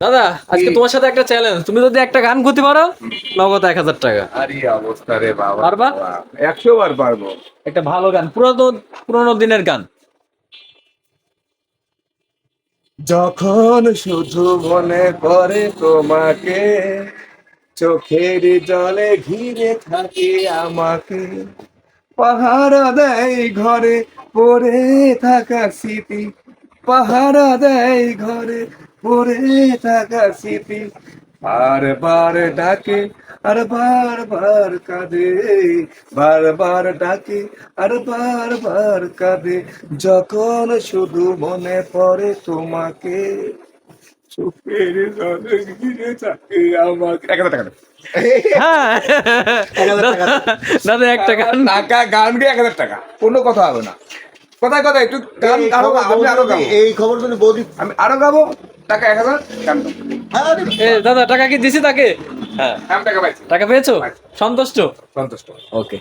দাদা আজকে তোমার সাথে একটা চ্যালেঞ্জ, তুমি যদি একটা গান করতে পারো নগদ 1,000 টাকা। আরে অবস্থা রে বাবা, পারবা? 100 বার পারবো। একটা ভালো গান, পুরোনো দিনের গান। যখন শুধু মনে পড়ে তোমাকে, চোখের জলে ঘিরে থাকে আমাকে, পাহারা দেয় ঘরে পড়ে থাকা স্মৃতি, পাহারা দেয় ঘরে পড়ে থাকা স্মৃতি, বারবার ডাকে আর বারবার কাঁদে, বারবার ডাকে আর বারবার কাঁদে, যখন শুধু মনে পড়ে তোমাকে, চোখের জলে ঘিরে থাকে আমাকে। 1,000 টাকা দাও। হ্যাঁ দাদা একটা গান। টাকা গান গে 1,000 টাকা, কোনো কথা হবে না। কোথায় কোথায় একটু গান আরো আমি আরো গাবো, এই খবর শুনে বৌদি আমি আরো গাবো। টাকা 1,000 গান দাও। এ দাদা টাকা কি দিছি তাকে? হ্যাঁ আমি টাকা পাইছি, টাকা পেয়েছো? সন্তুষ্ট? সন্তুষ্ট। ওকে।